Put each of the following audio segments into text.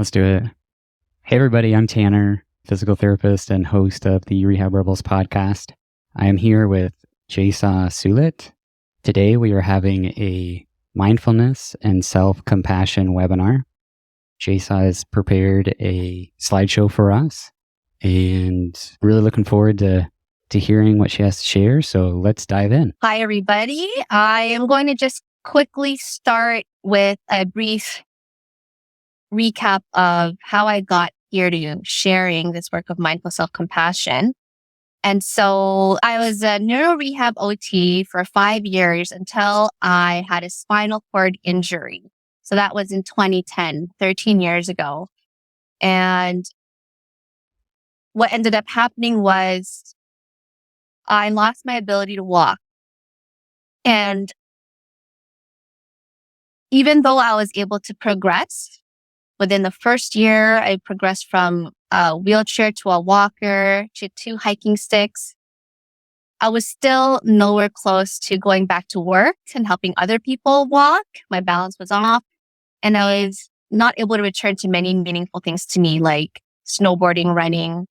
Let's do it. Hey, everybody. I'm Tanner, physical therapist and host of the Rehab Rebels podcast. I am here with Jaisa Sulit. Today, we are having a mindfulness and self-compassion webinar. Jaisa has prepared a slideshow for us and really looking forward to hearing what she has to share. So let's dive in. Hi, everybody. I am going to just quickly start with a brief recap of how I got here to sharing this work of mindful self-compassion. And so I was a neuro rehab OT for 5 years until I had a spinal cord injury. So that was in 2010, 13 years ago. And what ended up happening was I lost my ability to walk. And even though I was able to progress, within the first year, I progressed from a wheelchair to a walker to 2 hiking sticks. I was still nowhere close to going back to work and helping other people walk. My balance was off, and I was not able to return to many meaningful things to me, like snowboarding, running,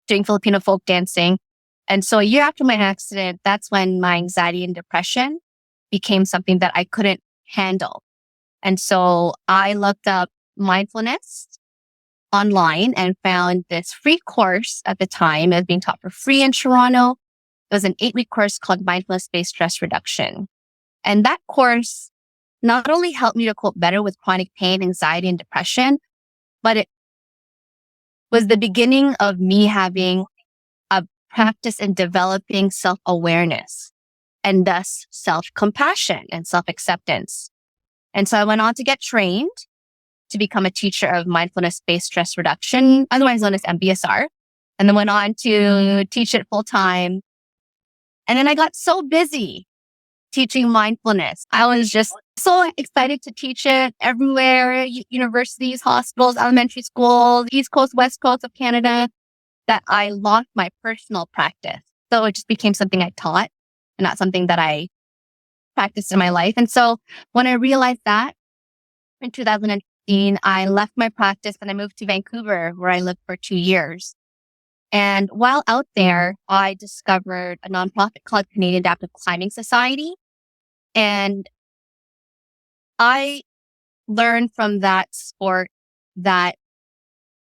doing Filipino folk dancing. And so a year after my accident, that's when my anxiety and depression became something that I couldn't handle. And so I looked up mindfulness online and found this free course at the time. It was being taught for free in Toronto. It was an 8-week course called Mindfulness-Based Stress Reduction. And that course not only helped me to cope better with chronic pain, anxiety, and depression, but it was the beginning of me having a practice in developing self-awareness and thus self-compassion and self-acceptance. And so I went on to get trained to become a teacher of mindfulness-based stress reduction, otherwise known as MBSR, and then went on to teach it full time. And then I got so busy teaching mindfulness. I was just so excited to teach it everywhere, universities, hospitals, elementary schools, East Coast, West Coast of Canada, that I lost my personal practice. So it just became something I taught and not something that I practiced in my life. And so when I realized that in 2015, I left my practice and I moved to Vancouver, where I lived for 2 years. And while out there, I discovered a nonprofit called Canadian Adaptive Climbing Society. And I learned from that sport that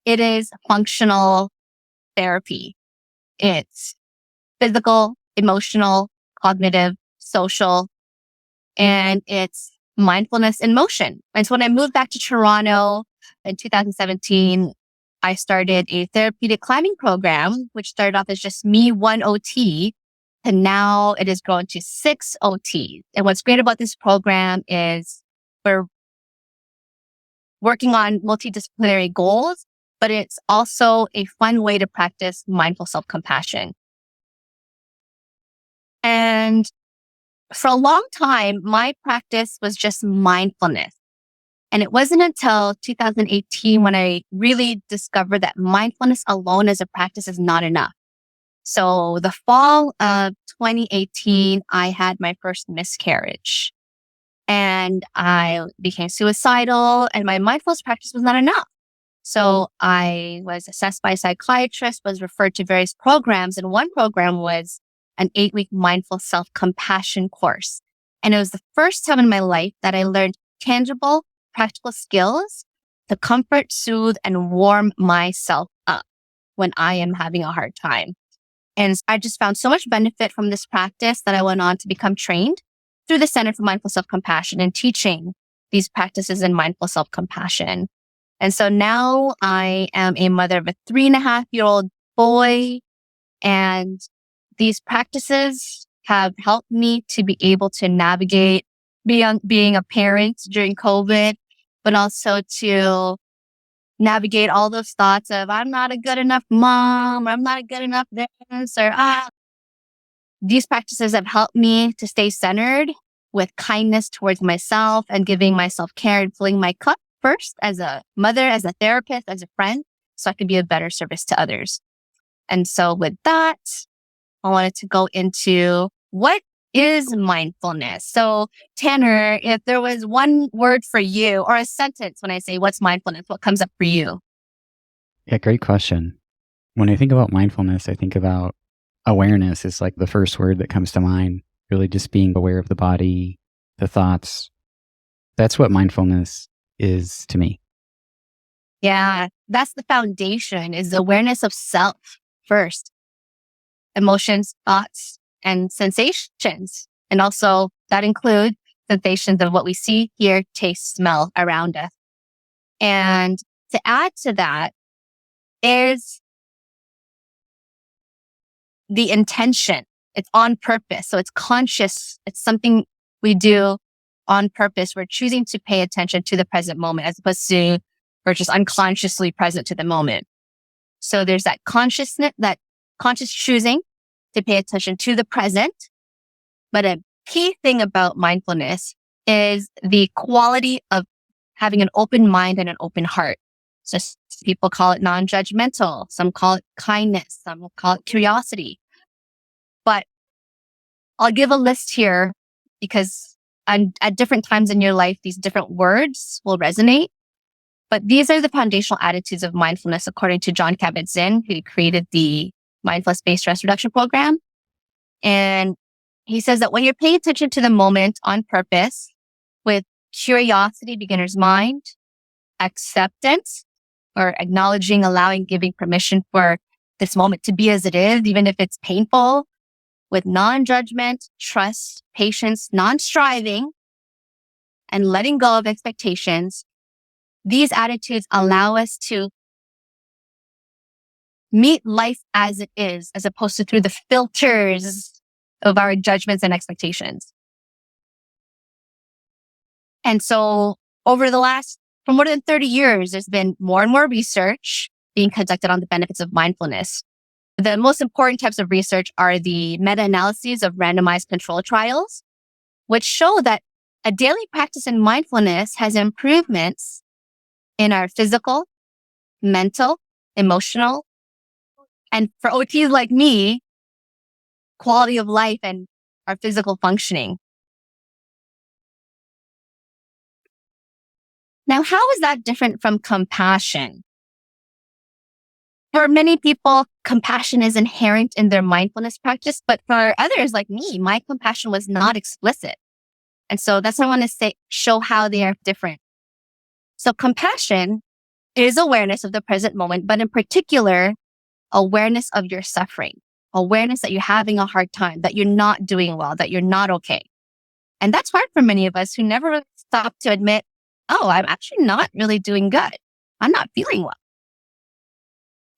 it is functional therapy. It's physical, emotional, cognitive, social, and it's mindfulness in motion. And so when I moved back to Toronto in 2017, I started a therapeutic climbing program, which started off as just me, 1 OT, and now it has grown to 6 OTs. And what's great about this program is we're working on multidisciplinary goals, but it's also a fun way to practice mindful self-compassion. And for a long time, my practice was just mindfulness. And it wasn't until 2018 when I really discovered that mindfulness alone as a practice is not enough. So the fall of 2018, I had my first miscarriage and I became suicidal and my mindfulness practice was not enough. So I was assessed by a psychiatrist, was referred to various programs, and one program was an 8-week mindful self-compassion course. And it was the first time in my life that I learned tangible, practical skills to comfort, soothe, and warm myself up when I am having a hard time. And I just found so much benefit from this practice that I went on to become trained through the Center for Mindful Self-Compassion and teaching these practices in mindful self-compassion. And so now I am a mother of a 3.5-year-old boy, and these practices have helped me to be able to navigate being a parent during COVID, but also to navigate all those thoughts of I'm not a good enough mom, or I'm not a good enough this, or These practices have helped me to stay centered with kindness towards myself and giving myself care and filling my cup first as a mother, as a therapist, as a friend, so I can be a better service to others. And so with that, I wanted to go into what is mindfulness? So Tanner, if there was one word for you or a sentence when I say what's mindfulness, what comes up for you? Yeah, great question. When I think about mindfulness, I think about awareness is like the first word that comes to mind. Really just being aware of the body, the thoughts. That's what mindfulness is to me. Yeah, that's the foundation, is the awareness of self first, emotions, thoughts, and sensations. And also that includes sensations of what we see, hear, taste, smell around us. And to add to that is the intention. It's on purpose. So it's conscious. It's something we do on purpose. We're choosing to pay attention to the present moment as opposed to we're just unconsciously present to the moment. So there's that consciousness, that conscious choosing to pay attention to the present. But a key thing about mindfulness is the quality of having an open mind and an open heart. So people call it non-judgmental. Some call it kindness. Some will call it curiosity. But I'll give a list here because at different times in your life, these different words will resonate. But these are the foundational attitudes of mindfulness, according to John Kabat-Zinn, who created the mindfulness-based stress reduction program. And he says that when you're paying attention to the moment on purpose with curiosity, beginner's mind, acceptance, or acknowledging, allowing, giving permission for this moment to be as it is, even if it's painful, with non-judgment, trust, patience, non-striving, and letting go of expectations, these attitudes allow us to meet life as it is, as opposed to through the filters of our judgments and expectations. And so for more than 30 years, there's been more and more research being conducted on the benefits of mindfulness. The most important types of research are the meta-analyses of randomized control trials, which show that a daily practice in mindfulness has improvements in our physical, mental, emotional, and for OTs like me, quality of life and our physical functioning. Now, how is that different from compassion? For many people, compassion is inherent in their mindfulness practice, but for others like me, my compassion was not explicit. And so that's what I want to show how they are different. So compassion is awareness of the present moment, but in particular, awareness of your suffering, awareness that you're having a hard time, that you're not doing well, that you're not okay. And that's hard for many of us who never really stop to admit, oh, I'm actually not really doing good. I'm not feeling well.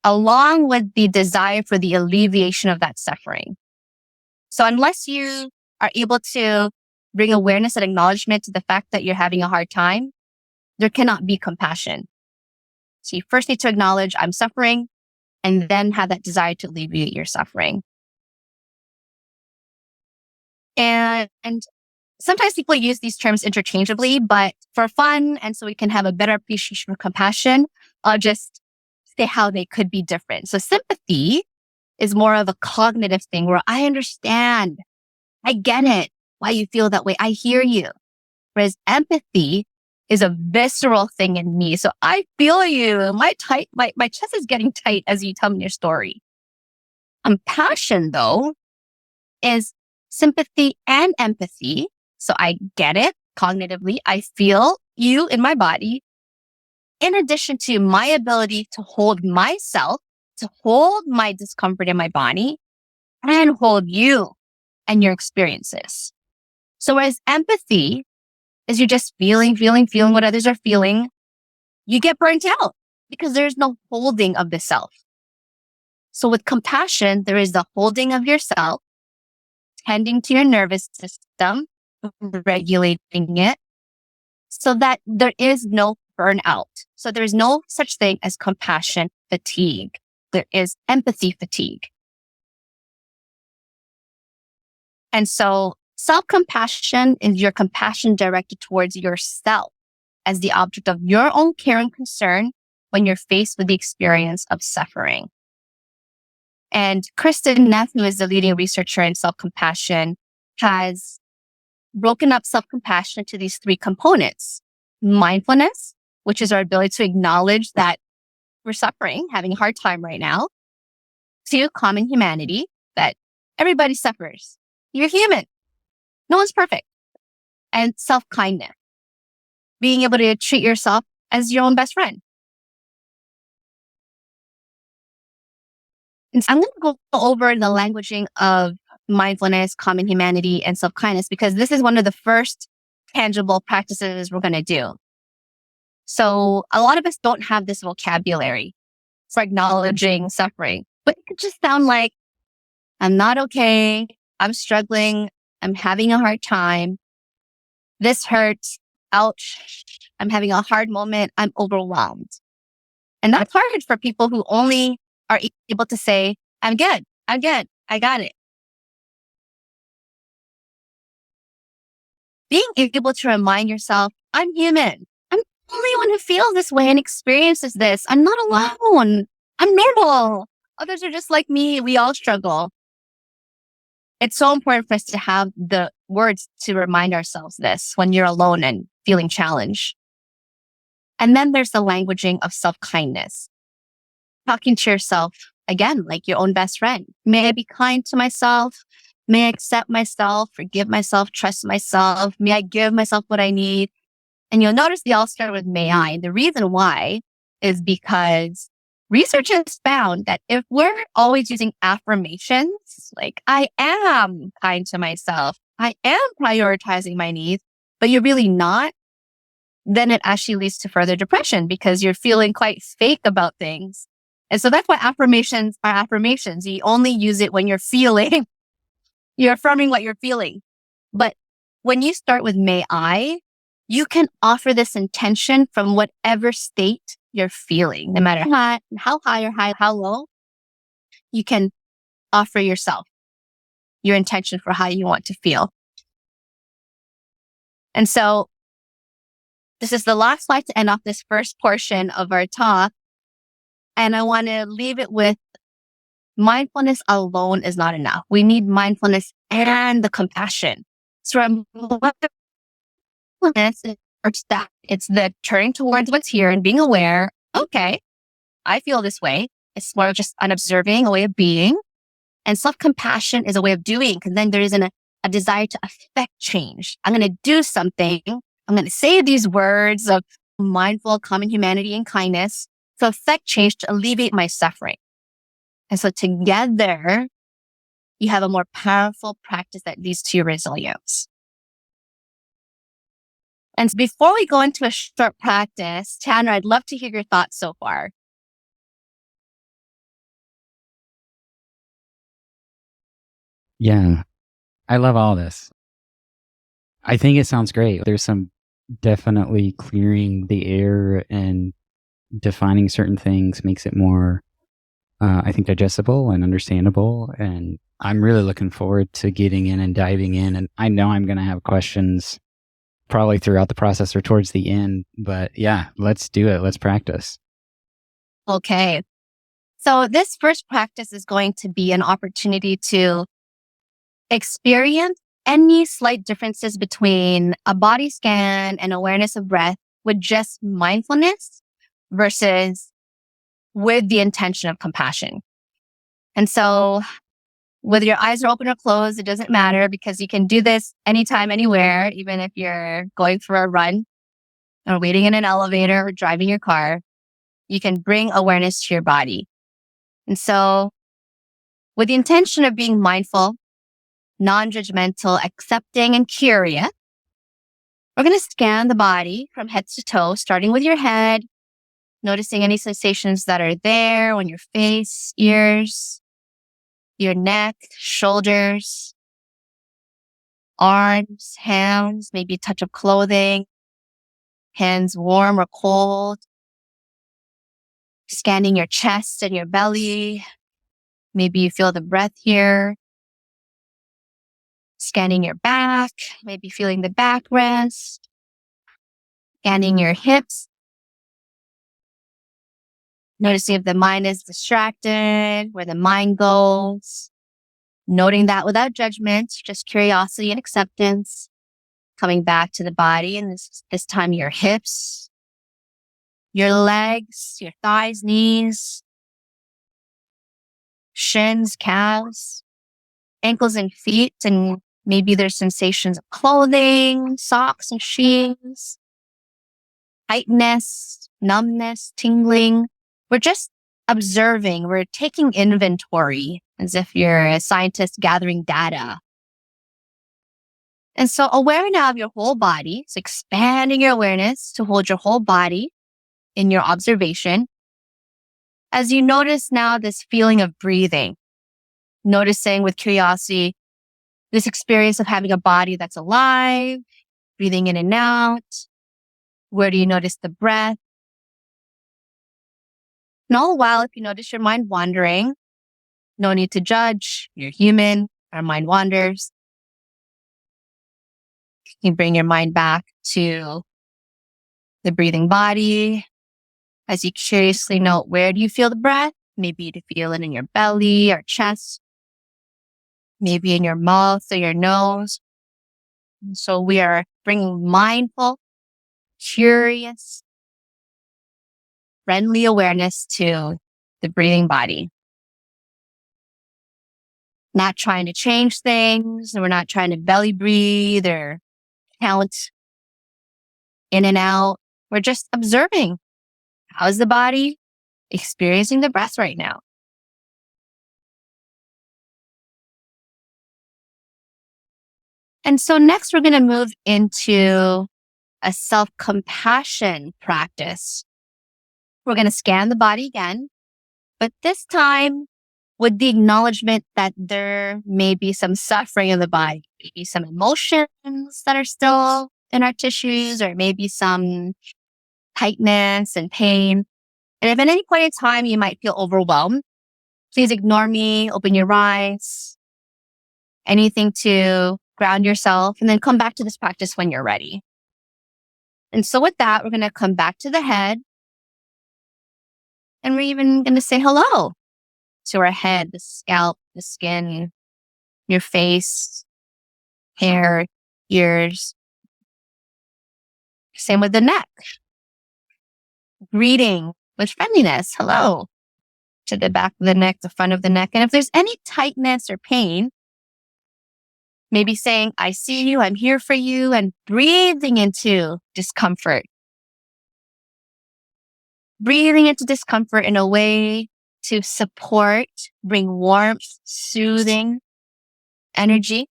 Along with the desire for the alleviation of that suffering. So unless you are able to bring awareness and acknowledgement to the fact that you're having a hard time, there cannot be compassion. So you first need to acknowledge I'm suffering and then have that desire to alleviate your suffering. And sometimes people use these terms interchangeably, but for fun and so we can have a better appreciation of compassion, I'll just say how they could be different. So sympathy is more of a cognitive thing where I understand, I get it, why you feel that way. I hear you. Whereas empathy is a visceral thing in me. So I feel you. My chest is getting tight as you tell me your story. Compassion, though, is sympathy and empathy. So I get it cognitively. I feel you in my body. In addition to my ability to hold myself, to hold my discomfort in my body, and hold you and your experiences. So whereas empathy is you're just feeling what others are feeling, you get burnt out because there's no holding of the self. So with compassion, there is the holding of yourself, tending to your nervous system, regulating it, so that there is no burnout. So there's no such thing as compassion fatigue. There is empathy fatigue. And so self-compassion is your compassion directed towards yourself as the object of your own care and concern when you're faced with the experience of suffering. And Kristen Neff, who is the leading researcher in self-compassion, has broken up self-compassion into these three components. Mindfulness, which is our ability to acknowledge that we're suffering, having a hard time right now. 2, common humanity, that everybody suffers. You're human. No one's perfect. And self-kindness, being able to treat yourself as your own best friend. And so I'm going to go over the languaging of mindfulness, common humanity, and self-kindness because this is one of the first tangible practices we're going to do. So a lot of us don't have this vocabulary for acknowledging suffering, but it could just sound like, I'm not okay. I'm struggling. I'm having a hard time. This hurts. Ouch. I'm having a hard moment. I'm overwhelmed. And that's hard for people who only are able to say, I'm good. I'm good. I got it. Being able to remind yourself, I'm human. I'm the only one who feels this way and experiences this. I'm not alone. I'm normal. Others are just like me. We all struggle. It's so important for us to have the words to remind ourselves this when you're alone and feeling challenged. And then there's the languaging of self-kindness. Talking to yourself, again, like your own best friend. May I be kind to myself? May I accept myself, forgive myself, trust myself? May I give myself what I need? And you'll notice they all start with may I. And the reason why is because research has found that if we're always using affirmations, like I am kind to myself, I am prioritizing my needs, but you're really not, then it actually leads to further depression because you're feeling quite fake about things. And so that's why affirmations are affirmations. You only use it when you're feeling, you're affirming what you're feeling. But when you start with may I, you can offer this intention from whatever state you're feeling, no matter how high or how low, you can offer yourself your intention for how you want to feel. And so this is the last slide to end off this first portion of our talk. And I want to leave it with mindfulness alone is not enough. We need mindfulness and the compassion. So mindfulness is that it's the turning towards what's here and being aware. Okay, I feel this way. It's more just an observing, a way of being. And self-compassion is a way of doing because then there isn't a desire to affect change. I'm going to do something. I'm going to say these words of mindful, common humanity and kindness to affect change, to alleviate my suffering. And so together, you have a more powerful practice that leads to your resilience. And before we go into a short practice, Tanner, I'd love to hear your thoughts so far. Yeah, I love all this. I think it sounds great. There's some definitely clearing the air and defining certain things makes it more, I think, digestible and understandable. And I'm really looking forward to getting in and diving in. And I know I'm going to have questions probably throughout the process or towards the end. But yeah, let's do it. Let's practice. Okay. So this first practice is going to be an opportunity to experience any slight differences between a body scan and awareness of breath with just mindfulness versus with the intention of compassion. And so whether your eyes are open or closed, it doesn't matter because you can do this anytime, anywhere, even if you're going for a run or waiting in an elevator or driving your car, you can bring awareness to your body. And so with the intention of being mindful, non-judgmental, accepting, and curious, we're going to scan the body from head to toe, starting with your head, noticing any sensations that are there on your face, ears, your neck, shoulders, arms, hands, maybe a touch of clothing, hands warm or cold, scanning your chest and your belly. Maybe you feel the breath here. Scanning your back, maybe feeling the back rest. Scanning your hips. Noticing if the mind is distracted, where the mind goes. Noting that without judgment, just curiosity and acceptance. Coming back to the body, and this time your hips, your legs, your thighs, knees, shins, calves, ankles and feet, and maybe there's sensations of clothing, socks and shoes, tightness, numbness, tingling. We're just observing. We're taking inventory as if you're a scientist gathering data. And so aware now of your whole body. So expanding your awareness to hold your whole body in your observation. As you notice now this feeling of breathing, noticing with curiosity, this experience of having a body that's alive, breathing in and out. Where do you notice the breath? And all the while, if you notice your mind wandering, no need to judge. You're human. Our mind wanders. You bring your mind back to the breathing body. As you curiously note, where do you feel the breath? Maybe you feel it in your belly or chest. Maybe in your mouth or your nose. So we are bringing mindful, curious, friendly awareness to the breathing body. Not trying to change things. We're not trying to belly breathe or count in and out. We're just observing. How's the body experiencing the breath right now? And so next we're going to move into a self-compassion practice. We're going to scan the body again, but this time with the acknowledgement that there may be some suffering in the body, maybe some emotions that are still in our tissues, or maybe some tightness and pain. And if at any point in time you might feel overwhelmed, please ignore me, open your eyes, anything to ground yourself, and then come back to this practice when you're ready. And so with that, we're going to come back to the head, and we're even going to say hello to our head, the scalp, the skin, your face, hair, ears. Same with the neck. Greeting with friendliness. Hello to the back of the neck, the front of the neck. And if there's any tightness or pain, maybe saying, I see you, I'm here for you, and breathing into discomfort. Breathing into discomfort in a way to support, bring warmth, soothing energy.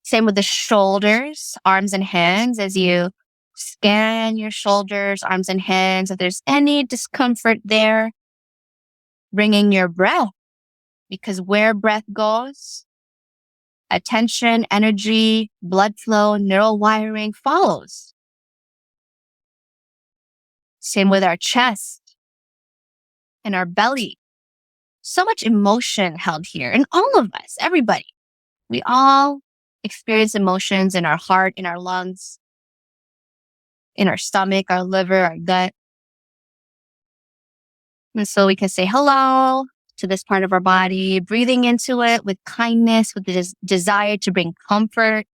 Same with the shoulders, arms and hands, as you scan your shoulders, arms and hands. If there's any discomfort there, bringing your breath, because where breath goes, attention, energy, blood flow, neural wiring follows. Same with our chest and our belly. So much emotion held here. And all of us, everybody, we all experience emotions in our heart, in our lungs, in our stomach, our liver, our gut. And so we can say hello to this part of our body, breathing into it with kindness, with the desire to bring comfort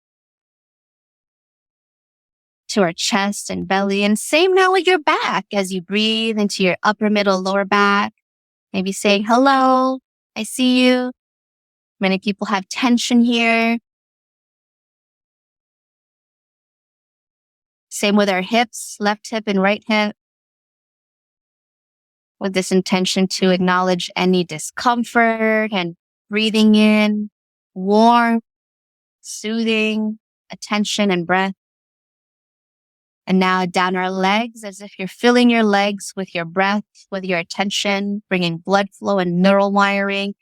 to our chest and belly. And same now with your back as you breathe into your upper, middle, lower back. Maybe saying, hello, I see you. Many people have tension here. Same with our hips, left hip and right hip. With this intention to acknowledge any discomfort and breathing in warm, soothing attention and breath. And now down our legs, as if you're filling your legs with your breath, with your attention, bringing blood flow and neural wiring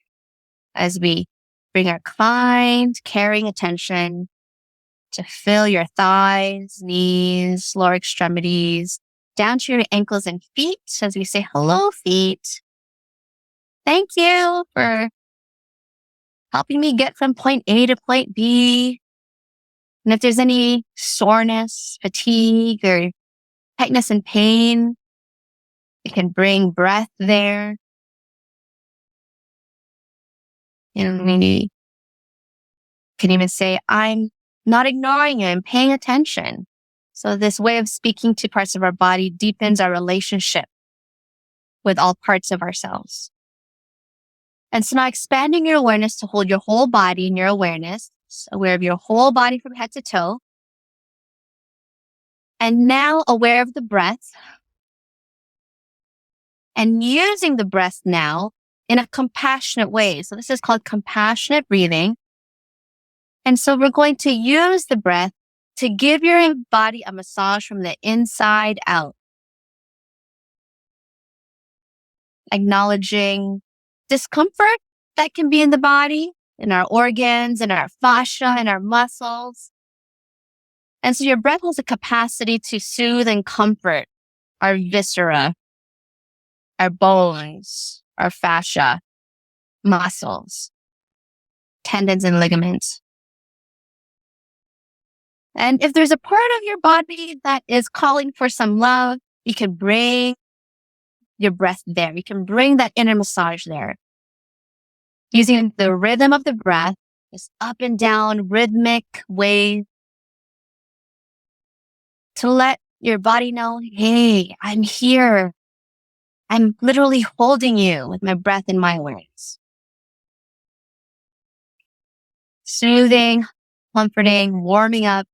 as we bring our kind, caring attention to fill your thighs, knees, lower extremities, down to your ankles and feet as we say, hello, feet. Thank you for helping me get from point A to point B. And if there's any soreness, fatigue, or tightness and pain, you can bring breath there. And maybe Can even say, I'm not ignoring you, I'm paying attention. So this way of speaking to parts of our body deepens our relationship with all parts of ourselves. And so now expanding your awareness to hold your whole body in your awareness, aware of your whole body from head to toe. And now aware of the breath and using the breath now in a compassionate way. So this is called compassionate breathing. And so we're going to use the breath to give your body a massage from the inside out. Acknowledging discomfort that can be in the body, in our organs, in our fascia, in our muscles. And so your breath has a capacity to soothe and comfort our viscera, our bones, our fascia, muscles, tendons, and ligaments. And if there's a part of your body that is calling for some love, you can bring your breath there. You can bring that inner massage there. Using the rhythm of the breath, this up and down rhythmic way to let your body know, hey, I'm here. I'm literally holding you with my breath and my awareness. Soothing, comforting, warming up,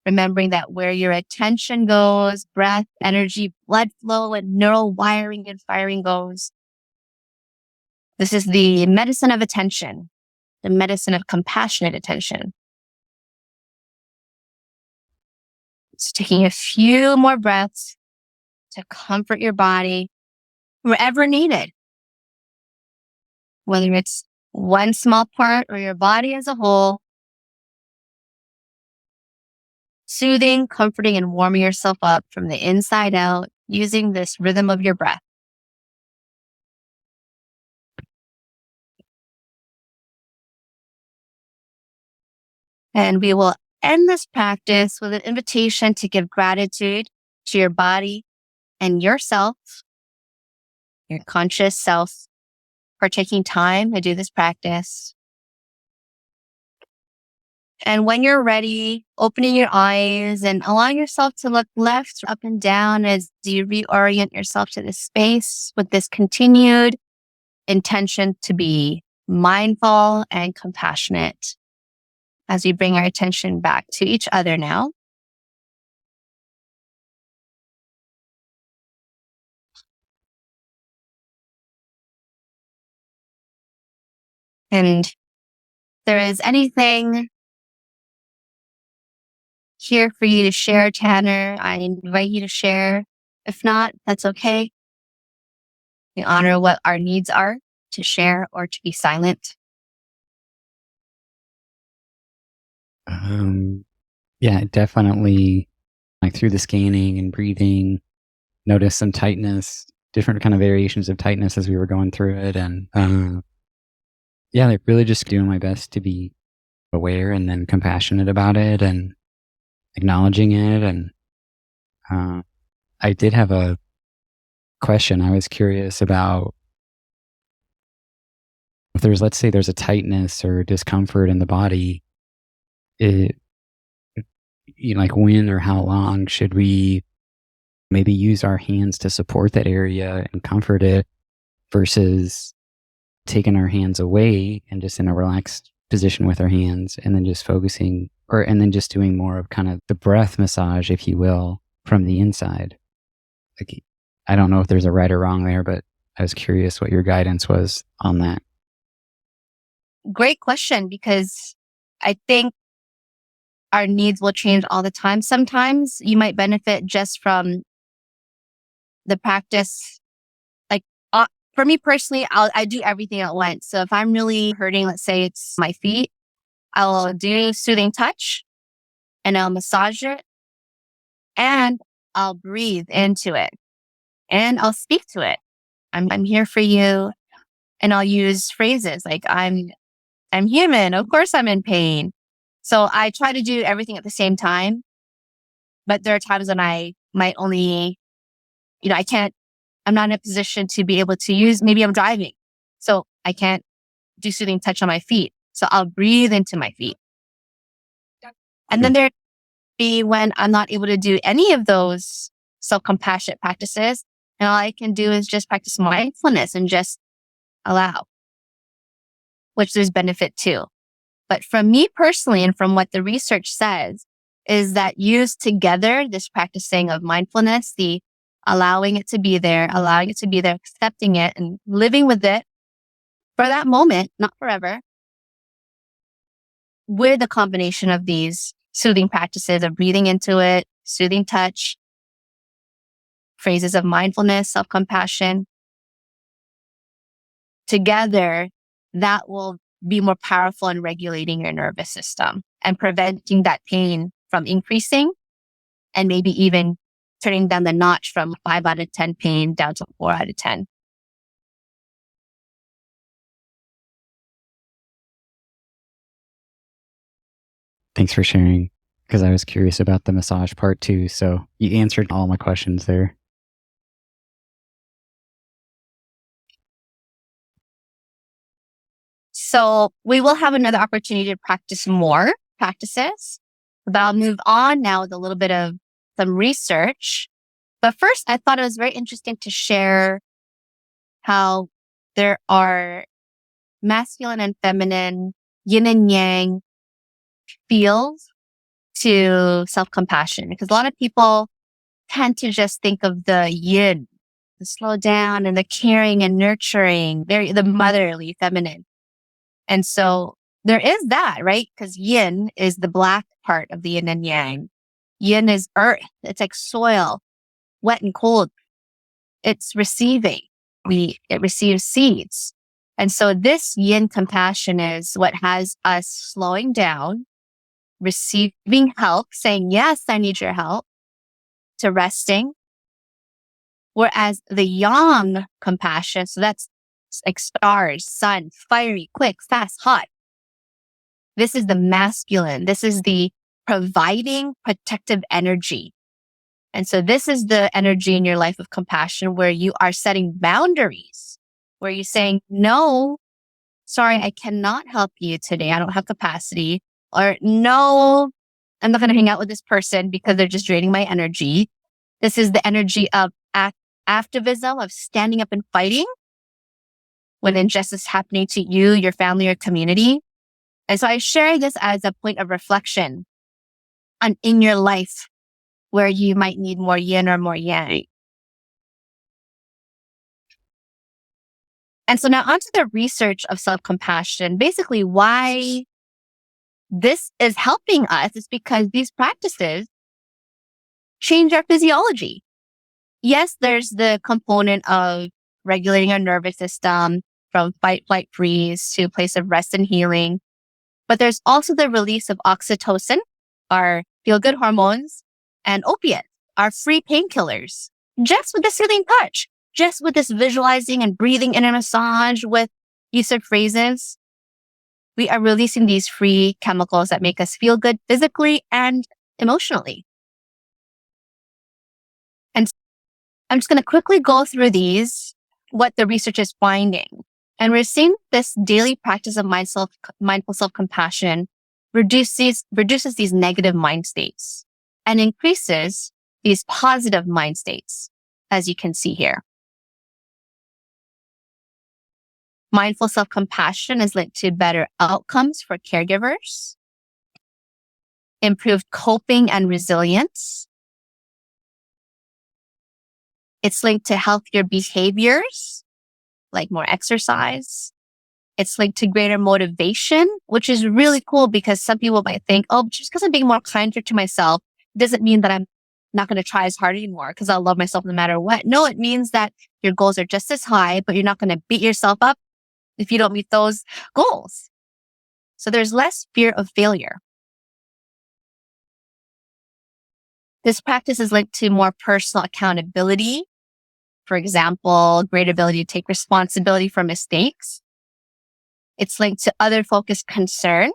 remembering that where your attention goes, breath, energy, blood flow, and neural wiring and firing goes. This is the medicine of attention, the medicine of compassionate attention. It's taking a few more breaths to comfort your body wherever needed, whether it's one small part or your body as a whole. Soothing, comforting, and warming yourself up from the inside out using this rhythm of your breath. And we will end this practice with an invitation to give gratitude to your body and yourself, your conscious self, for taking time to do this practice. And when you're ready, opening your eyes and allowing yourself to look left, up, and down as you reorient yourself to this space with this continued intention to be mindful and compassionate as we bring our attention back to each other now. And if there is anything here for you to share, Tanner, I invite you to share. If not, that's okay. We honor what our needs are to share or to be silent. Yeah, definitely. Like through the scanning and breathing, notice some tightness, different kind of variations of tightness as we were going through it, and yeah, like really just doing my best to be aware and then compassionate about it and acknowledging it. And I did have a question. I was curious about if there's, let's say, there's a tightness or discomfort in the body. It, like when or how long should we maybe use our hands to support that area and comfort it versus taking our hands away and just in a relaxed position with our hands and then just focusing and then just doing more of kind of the breath massage, if you will, from the inside. Like, I don't know if there's a right or wrong there, but I was curious what your guidance was on that. Great question, because I think our needs will change all the time. Sometimes you might benefit just from the practice. Like for me personally, I do everything at once. So if I'm really hurting, let's say it's my feet, I'll do soothing touch and I'll massage it and I'll breathe into it and I'll speak to it. I'm here for you. And I'll use phrases like I'm human. Of course I'm in pain. So I try to do everything at the same time, but there are times when I might only, I'm not in a position to be able to use, maybe I'm driving. So I can't do soothing touch on my feet. So I'll breathe into my feet And then there be when I'm not able to do any of those self-compassionate practices, and all I can do is just practice mindfulness and just allow, which there's benefit too. But from me personally, and from what the research says, is that used together, this practicing of mindfulness, the allowing it to be there, accepting it and living with it for that moment, not forever, with a combination of these soothing practices of breathing into it, soothing touch, phrases of mindfulness, self-compassion, together, that will be more powerful in regulating your nervous system and preventing that pain from increasing and maybe even turning down the notch from 5 out of 10 pain down to 4 out of 10. Thanks for sharing, because I was curious about the massage part too. So you answered all my questions there. So we will have another opportunity to practice more practices, but I'll move on now with a little bit of some research. But first, I thought it was very interesting to share how there are masculine and feminine, yin and yang feels to self-compassion, because a lot of people tend to just think of the yin, the slow down and the caring and nurturing, the motherly feminine. And so there is that, right? Because yin is the black part of the yin and yang. Yin is earth. It's like soil, wet and cold. It's receiving. It receives seeds. And so this yin compassion is what has us slowing down, receiving help, saying, yes, I need your help, to resting. Whereas the yang compassion, so that's like stars, sun, fiery, quick, fast, hot. This is the masculine. This is the providing protective energy. And so this is the energy in your life of compassion where you are setting boundaries, where you're saying, no, sorry, I cannot help you today. I don't have capacity. Or no, I'm not going to hang out with this person because they're just draining my energy. This is the energy of activism, of standing up and fighting when injustice is happening to you, your family, or community. And so I share this as a point of reflection on in your life where you might need more yin or more yang. And so now onto the research of self-compassion. Basically, why this is helping us is because these practices change our physiology. Yes, there's the component of regulating our nervous system from fight, flight, freeze to a place of rest and healing. But there's also the release of oxytocin, our feel-good hormones, and opiates, our free painkillers, just with the soothing touch, just with this visualizing and breathing in a massage with use of phrases. We are releasing these free chemicals that make us feel good physically and emotionally. And I'm just going to quickly go through these, what the research is finding. And we're seeing this daily practice of mindful self-compassion reduces these negative mind states and increases these positive mind states, as you can see here. Mindful self-compassion is linked to better outcomes for caregivers, improved coping and resilience. It's linked to healthier behaviors, like more exercise. It's linked to greater motivation, which is really cool because some people might think, oh, just because I'm being more kinder to myself doesn't mean that I'm not going to try as hard anymore because I'll love myself no matter what. No, it means that your goals are just as high, but you're not going to beat yourself up if you don't meet those goals. So there's less fear of failure. This practice is linked to more personal accountability. For example, great ability to take responsibility for mistakes. It's linked to other focused concern.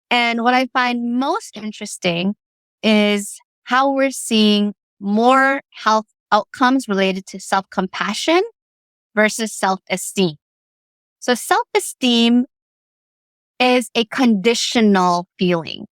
And what I find most interesting is how we're seeing more health outcomes related to self-compassion versus self-esteem. So self-esteem is a conditional feeling.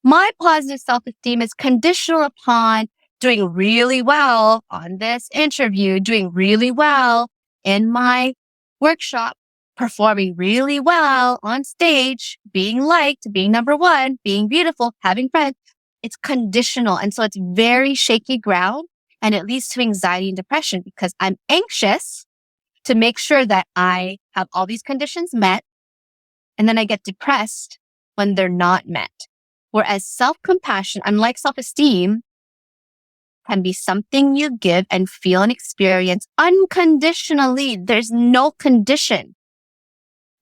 My positive self-esteem is conditional upon doing really well on this interview, doing really well in my workshop, performing really well on stage, being liked, being number one, being beautiful, having friends. It's conditional. And so it's very shaky ground, and it leads to anxiety and depression because I'm anxious to make sure that I have all these conditions met. And then I get depressed when they're not met. Whereas self-compassion, unlike self-esteem, can be something you give and feel and experience unconditionally. There's no condition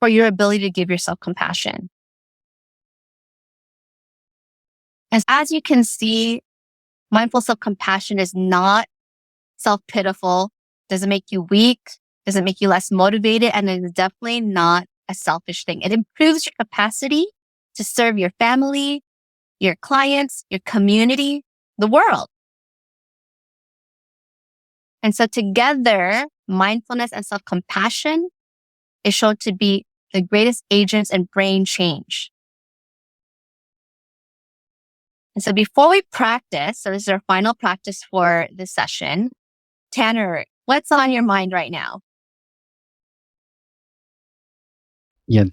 for your ability to give yourself compassion. As you can see, mindful self-compassion is not self-pitiful, doesn't make you weak, doesn't make you less motivated, and it is definitely not a selfish thing. It improves your capacity to serve your family, your clients, your community, the world. And so together, mindfulness and self-compassion is shown to be the greatest agents in brain change. And so before we practice, so this is our final practice for this session, Tanner, what's on your mind right now? Yeah,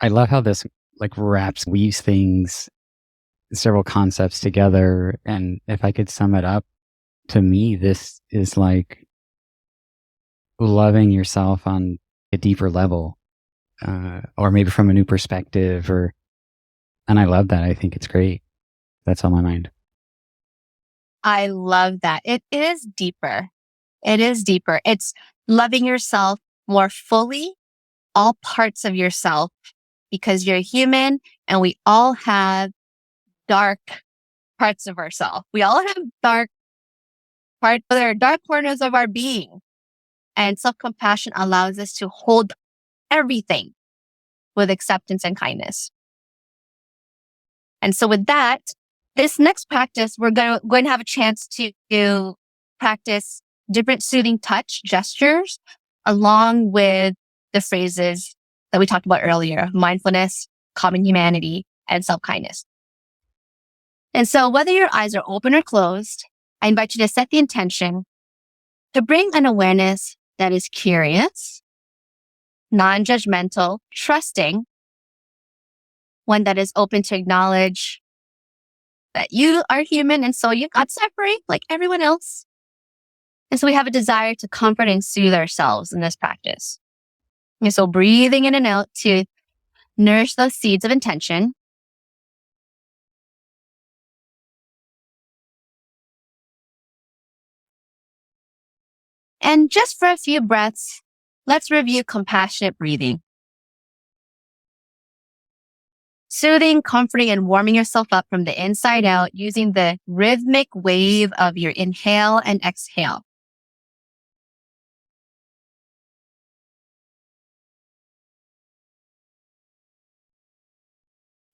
I love how this like weaves things, several concepts together. And if I could sum it up, to me, this is like loving yourself on a deeper level, or maybe from a new perspective, and I love that. I think it's great. That's on my mind. I love that. It is deeper. It is deeper. It's loving yourself more fully, all parts of yourself, because you're human and we all have dark parts of ourselves. We all have dark parts. There are dark corners of our being. And self-compassion allows us to hold everything with acceptance and kindness. And so with that, this next practice, we're going to have a chance to practice different soothing touch gestures along with the phrases that we talked about earlier, mindfulness, common humanity, and self-kindness. And so whether your eyes are open or closed, I invite you to set the intention to bring an awareness that is curious, non-judgmental, trusting, one that is open to acknowledge that you are human and so you got suffering like everyone else. And so we have a desire to comfort and soothe ourselves in this practice. And so breathing in and out to nourish those seeds of intention. And just for a few breaths, let's review compassionate breathing. Soothing, comforting, and warming yourself up from the inside out using the rhythmic wave of your inhale and exhale.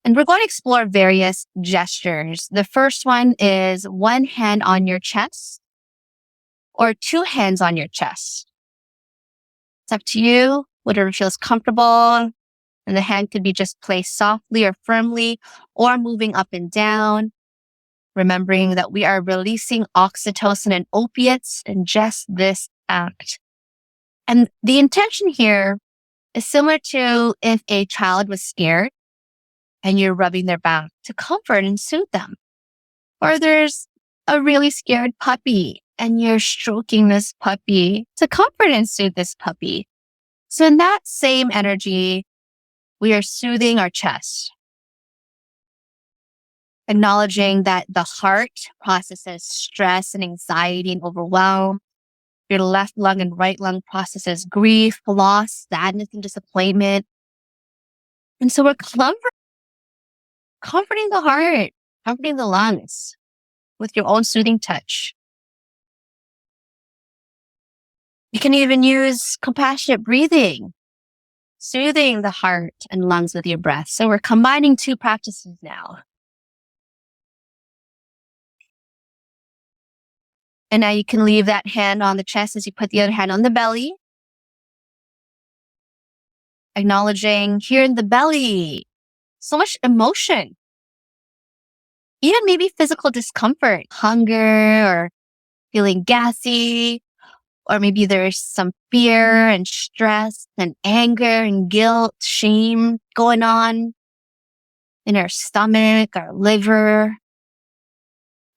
And we're going to explore various gestures. The first one is one hand on your chest or two hands on your chest. It's up to you, whatever feels comfortable. And the hand could be just placed softly or firmly or moving up and down. Remembering that we are releasing oxytocin and opiates in just this act. And the intention here is similar to if a child was scared and you're rubbing their back to comfort and soothe them. Or there's a really scared puppy and you're stroking this puppy to comfort and soothe this puppy. So in that same energy, we are soothing our chest, acknowledging that the heart processes stress and anxiety and overwhelm. Your left lung and right lung processes grief, loss, sadness, and disappointment. And so we're comforting the heart, comforting the lungs with your own soothing touch. You can even use compassionate breathing, soothing the heart and lungs with your breath. So we're combining two practices now. And now you can leave that hand on the chest as you put the other hand on the belly. acknowledging here in the belly, so much emotion, even maybe physical discomfort, hunger or feeling gassy, or maybe there's some fear and stress and anger and guilt, shame going on in our stomach, our liver.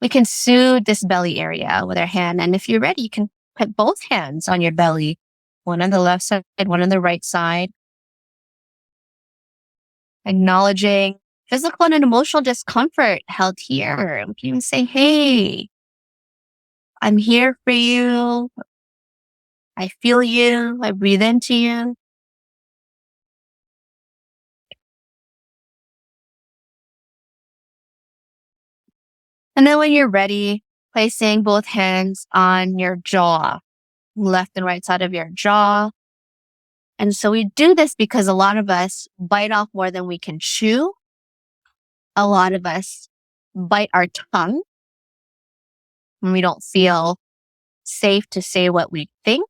We can soothe this belly area with our hand. And if you're ready, you can put both hands on your belly, one on the left side, one on the right side, acknowledging physical and emotional discomfort held here. We can even say, hey, I'm here for you. I feel you. I breathe into you. And then when you're ready, placing both hands on your jaw, left and right side of your jaw. And so we do this because a lot of us bite off more than we can chew. A lot of us bite our tongue when we don't feel safe to say what we think.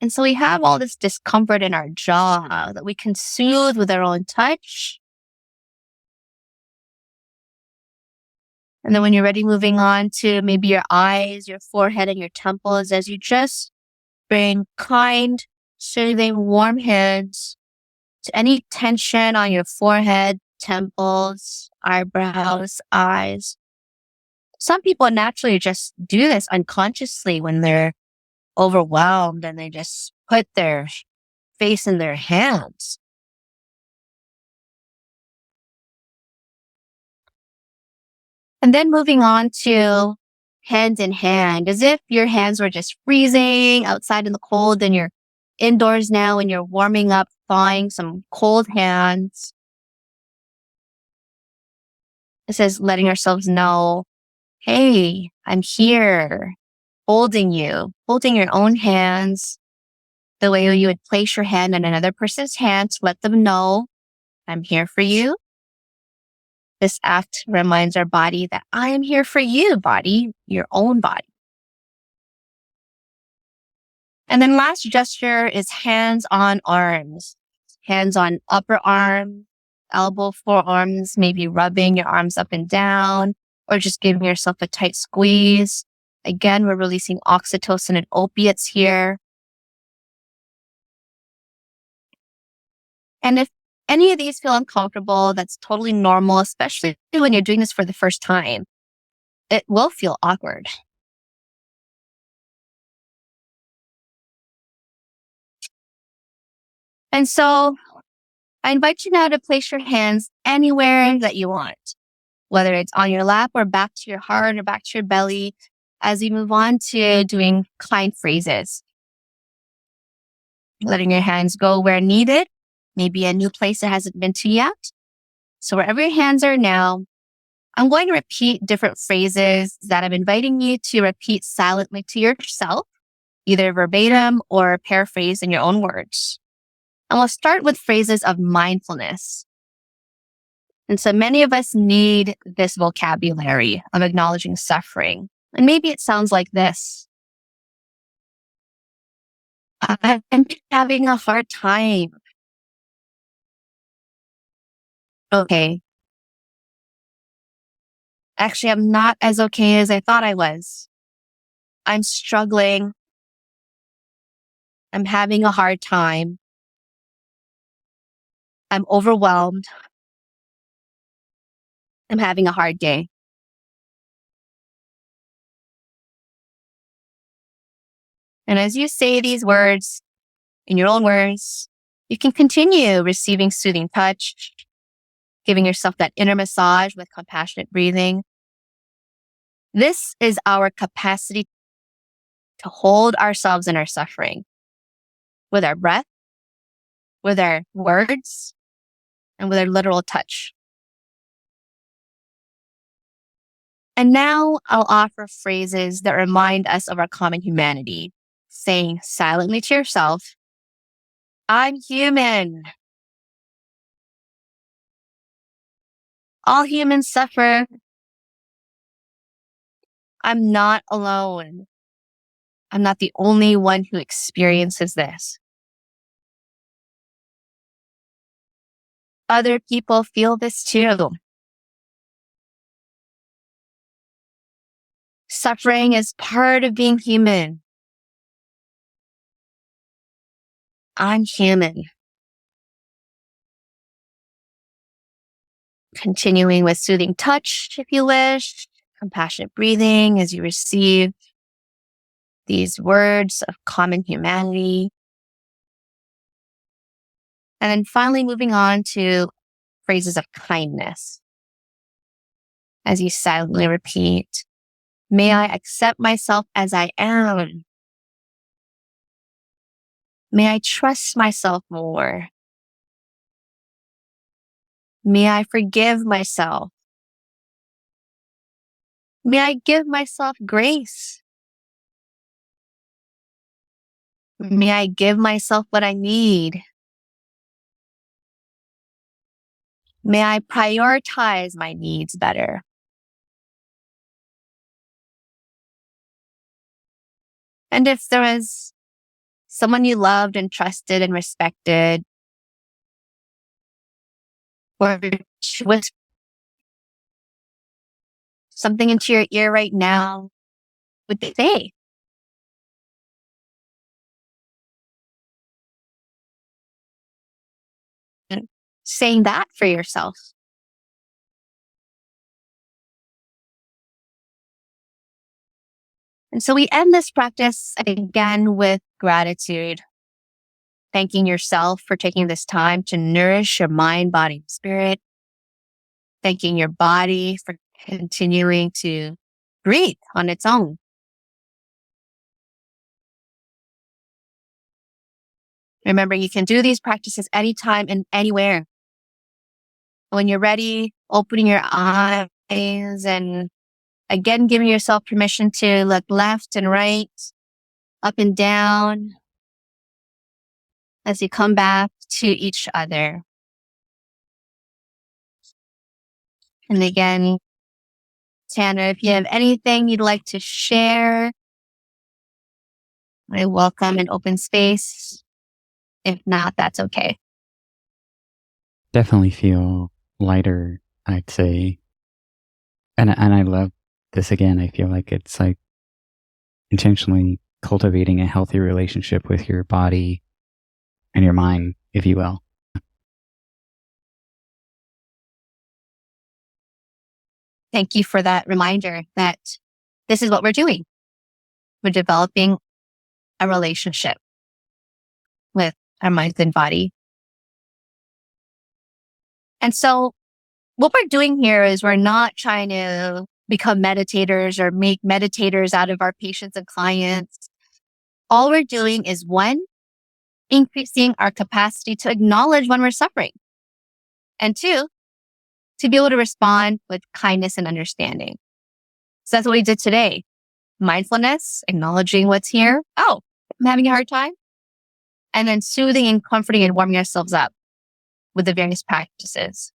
And so we have all this discomfort in our jaw that we can soothe with our own touch. And then when you're ready, moving on to maybe your eyes, your forehead, and your temples, as you just bring kind, soothing, warm hands to any tension on your forehead, temples, eyebrows, eyes. Some people naturally just do this unconsciously when they're overwhelmed and they just put their face in their hands. And then moving on to hand in hand, as if your hands were just freezing outside in the cold and you're indoors now and you're warming up, thawing some cold hands. It says letting ourselves know, hey, I'm here, holding you, holding your own hands the way you would place your hand on another person's hand to let them know, I'm here for you. This act reminds our body that I am here for you, body, your own body. And then last gesture is hands on arms, hands on upper arm, elbow, forearms, maybe rubbing your arms up and down, or just giving yourself a tight squeeze. Again, we're releasing oxytocin and opiates here. And if any of these feel uncomfortable, that's totally normal, especially when you're doing this for the first time. It will feel awkward. And so I invite you now to place your hands anywhere that you want, whether it's on your lap or back to your heart or back to your belly, as we move on to doing kind phrases. Letting your hands go where needed, maybe a new place that hasn't been to yet. So wherever your hands are now, I'm going to repeat different phrases that I'm inviting you to repeat silently to yourself, either verbatim or paraphrase in your own words. And we'll start with phrases of mindfulness. And so many of us need this vocabulary of acknowledging suffering. And maybe it sounds like this. I'm having a hard time. Okay. Actually, I'm not as okay as I thought I was. I'm struggling. I'm having a hard time. I'm overwhelmed. I'm having a hard day. And as you say these words in your own words, you can continue receiving soothing touch, giving yourself that inner massage with compassionate breathing. This is our capacity to hold ourselves in our suffering with our breath, with our words, and with our literal touch. And now I'll offer phrases that remind us of our common humanity, saying silently to yourself, I'm human. All humans suffer. I'm not alone. I'm not the only one who experiences this. other people feel this too. Suffering is part of being human. I'm human. Continuing with soothing touch, if you wish, compassionate breathing as you receive these words of common humanity. And then finally moving on to phrases of kindness. As you silently repeat, may I accept myself as I am. May I trust myself more. May I forgive myself. May I give myself grace. May I give myself what I need. May I prioritize my needs better. And if there is someone you loved and trusted and respected, or whisper something into your ear right now, would they say? And saying that for yourself. And so we end this practice again with gratitude, thanking yourself for taking this time to nourish your mind, body, and spirit, thanking your body for continuing to breathe on its own. Remember, you can do these practices anytime and anywhere. When you're ready, opening your eyes and again, giving yourself permission to look left and right, up and down as you come back to each other. And again, Tanner, if you have anything you'd like to share, I welcome an open space. If not, that's okay. Definitely feel lighter, I'd say. And I love this again. I feel like it's like intentionally cultivating a healthy relationship with your body and your mind, if you will. Thank you for that reminder that this is what we're doing. We're developing a relationship with our mind and body. And so what we're doing here is we're not trying to become meditators or make meditators out of our patients and clients. All we're doing is one, increasing our capacity to acknowledge when we're suffering. And two, to be able to respond with kindness and understanding. So that's what we did today. Mindfulness, acknowledging what's here. Oh, I'm having a hard time. And then soothing and comforting and warming ourselves up with the various practices.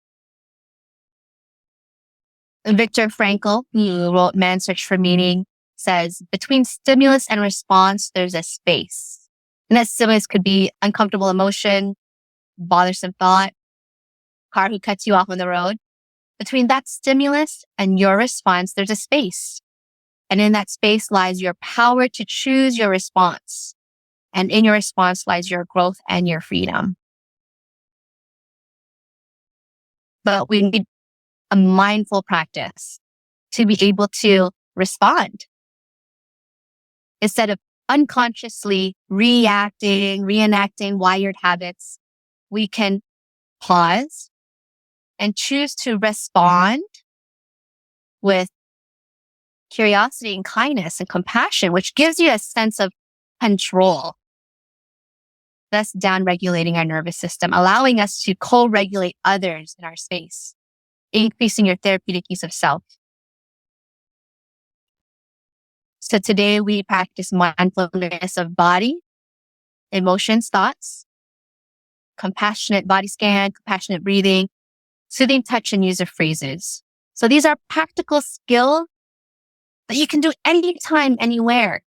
Viktor Frankl, who wrote Man's Search for Meaning, says, between stimulus and response, there's a space. And that stimulus could be uncomfortable emotion, bothersome thought, car who cuts you off on the road. Between that stimulus and your response, there's a space. And in that space lies your power to choose your response. And in your response lies your growth and your freedom. But we need a mindful practice to be able to respond instead of unconsciously reenacting wired habits. We can pause and choose to respond with curiosity and kindness and compassion, which gives you a sense of control, thus down-regulating our nervous system, allowing us to co-regulate others in our space, increasing your therapeutic use of self. So today we practice mindfulness of body, emotions, thoughts, compassionate body scan, compassionate breathing, soothing touch, and use of phrases. So these are practical skills that you can do anytime, anywhere.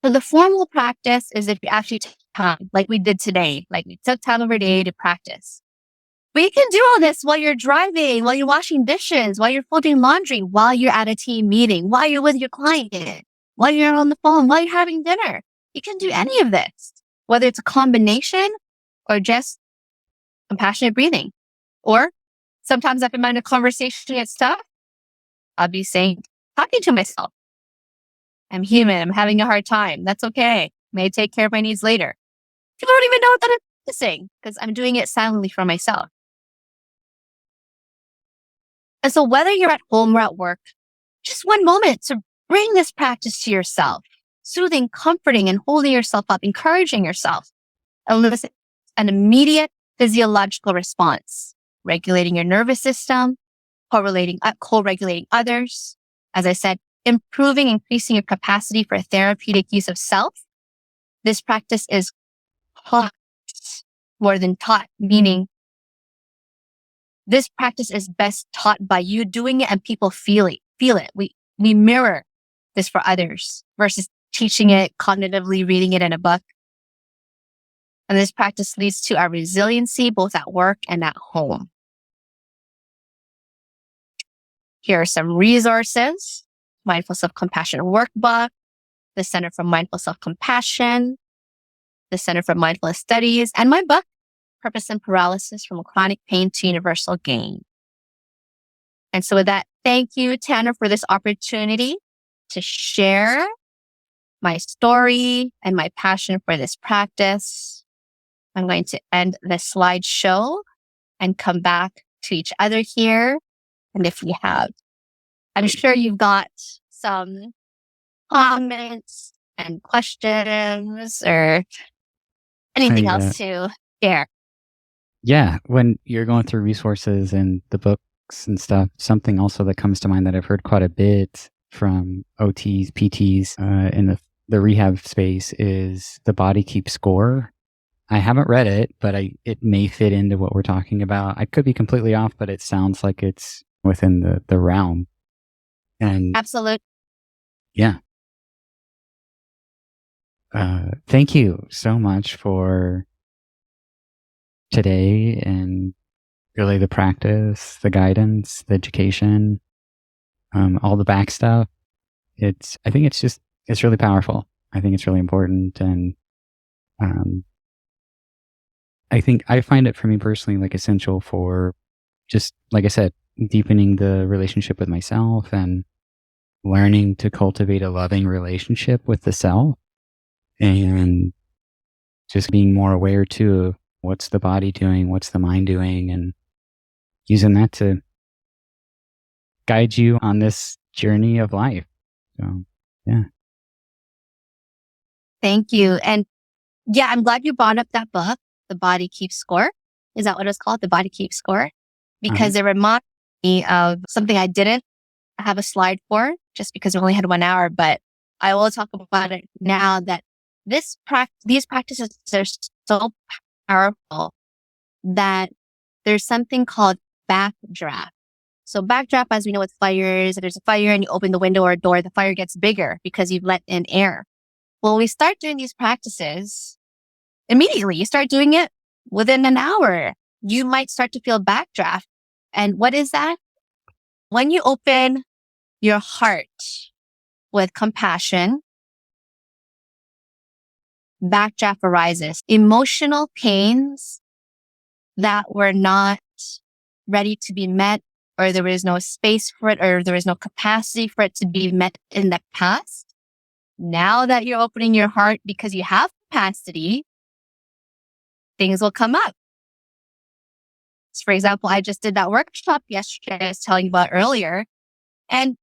So the formal practice is if you actually take time, like we did today, like we took time every day to practice. We can do all this while you're driving, while you're washing dishes, while you're folding laundry, while you're at a team meeting, while you're with your client, while you're on the phone, while you're having dinner. You can do any of this, whether it's a combination or just compassionate breathing. Or sometimes if I'm in a conversation and stuff, I'll be talking to myself. I'm human. I'm having a hard time. That's okay. May take care of my needs later. People don't even know that I'm practicing because I'm doing it silently for myself. And so whether you're at home or at work, just one moment to bring this practice to yourself, soothing, comforting, and holding yourself up, encouraging yourself, elicit an immediate physiological response, regulating your nervous system, co-regulating others. As I said, increasing your capacity for therapeutic use of self. This practice is taught more than taught, meaning this practice is best taught by you doing it and people feel it. We mirror this for others versus teaching it cognitively, reading it in a book. And this practice leads to our resiliency, both at work and at home. Here are some resources: Mindful Self-Compassion Workbook, the Center for Mindful Self-Compassion, the Center for Mindfulness Studies, and my book, Purpose and Paralysis: From Chronic Pain to Universal Gain. And so with that, thank you, Tanner, for this opportunity to share my story and my passion for this practice. I'm going to end the slideshow and come back to each other here. And if you have, I'm sure you've got some comments and questions or anything else to share. Yeah, when you're going through resources and the books and stuff, something also that comes to mind that I've heard quite a bit from OTs, PTs in the rehab space is The Body Keeps Score. I haven't read it, but it may fit into what we're talking about. I could be completely off, but it sounds like it's within the realm. And absolutely. Yeah. Thank you so much for today and really the practice, the guidance, the education, all the back stuff. I think it's really powerful. I think it's really important. And I think I find it for me personally, like essential for just, like I said, deepening the relationship with myself and learning to cultivate a loving relationship with the self, and just being more aware too of what's the body doing, what's the mind doing, and using that to guide you on this journey of life. So, yeah. Thank you. And yeah, I'm glad you brought up that book, The Body Keeps Score. Is that what it's called? The Body Keeps Score? Because it reminded me of something I didn't have a slide for just because we only had 1 hour, but I will talk about it now that these practices are so powerful that there's something called backdraft. So backdraft, as we know with fires, if there's a fire and you open the window or door, the fire gets bigger because you've let in air. Well, we start doing these practices immediately. You start doing it within an hour. You might start to feel backdraft. And what is that? When you open your heart with compassion, backdraft arises. Emotional pains that were not ready to be met, or there was no space for it, or there was no capacity for it to be met in the past. Now that you're opening your heart because you have capacity, things will come up. So for example, I just did that workshop yesterday I was telling you about earlier. And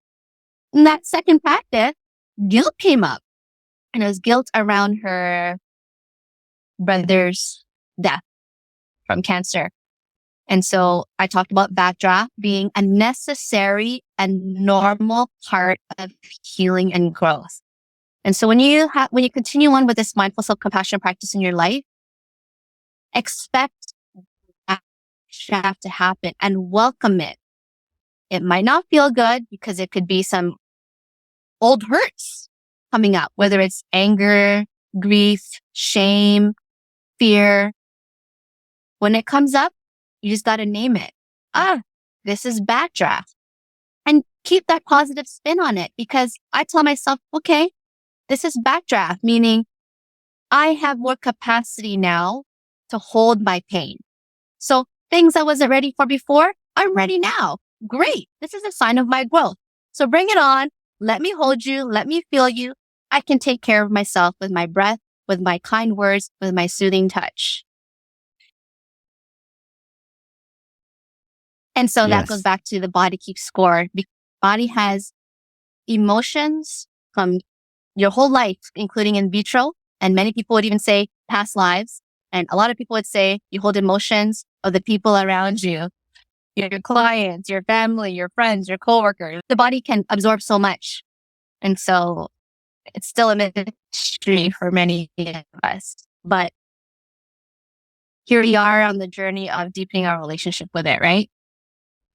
in that second practice, guilt came up. And it was guilt around her brother's death from cancer. And so I talked about backdraft being a necessary and normal part of healing and growth. And so when you continue on with this mindful self-compassion practice in your life, expect backdraft to happen and welcome it. It might not feel good because it could be some old hurts coming up, whether it's anger, grief, shame, fear. When it comes up, you just got to name it. This is backdraft. And keep that positive spin on it, because I tell myself, okay, this is backdraft, meaning I have more capacity now to hold my pain. So things I wasn't ready for before, I'm ready now. Great. This is a sign of my growth. So bring it on. Let me hold you. Let me feel you. I can take care of myself with my breath, with my kind words, with my soothing touch. And so that goes Yes. back to the body keeps score. Body has emotions from your whole life, including in vitro. And many people would even say past lives. And a lot of people would say you hold emotions of the people around you, your clients, your family, your friends, your coworkers. The body can absorb so much. And so it's still a mystery for many of us. But here we are on the journey of deepening our relationship with it, right?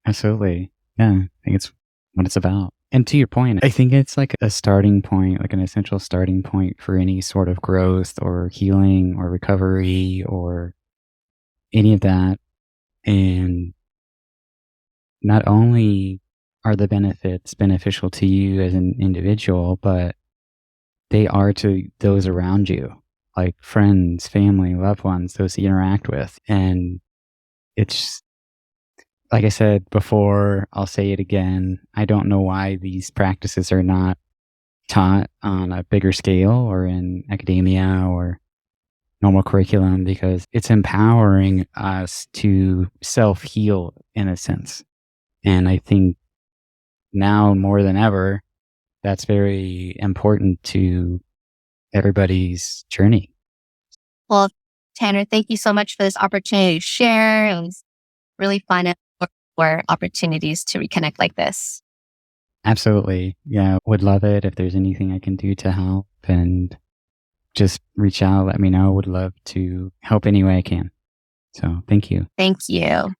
Absolutely. Yeah, I think it's what it's about. And to your point, I think it's like a starting point, like an essential starting point for any sort of growth or healing or recovery or any of that. And not only are the benefits beneficial to you as an individual, but they are to those around you, like friends, family, loved ones, those you interact with. And it's like I said before, I'll say it again. I don't know why these practices are not taught on a bigger scale or in academia or normal curriculum, because it's empowering us to self-heal in a sense. And I think now more than ever, that's very important to everybody's journey. Well, Tanner, thank you so much for this opportunity to share. It was really fun and look for opportunities to reconnect like this. Absolutely. Yeah, would love it if there's anything I can do to help, and just reach out, let me know. Would love to help any way I can. So thank you. Thank you.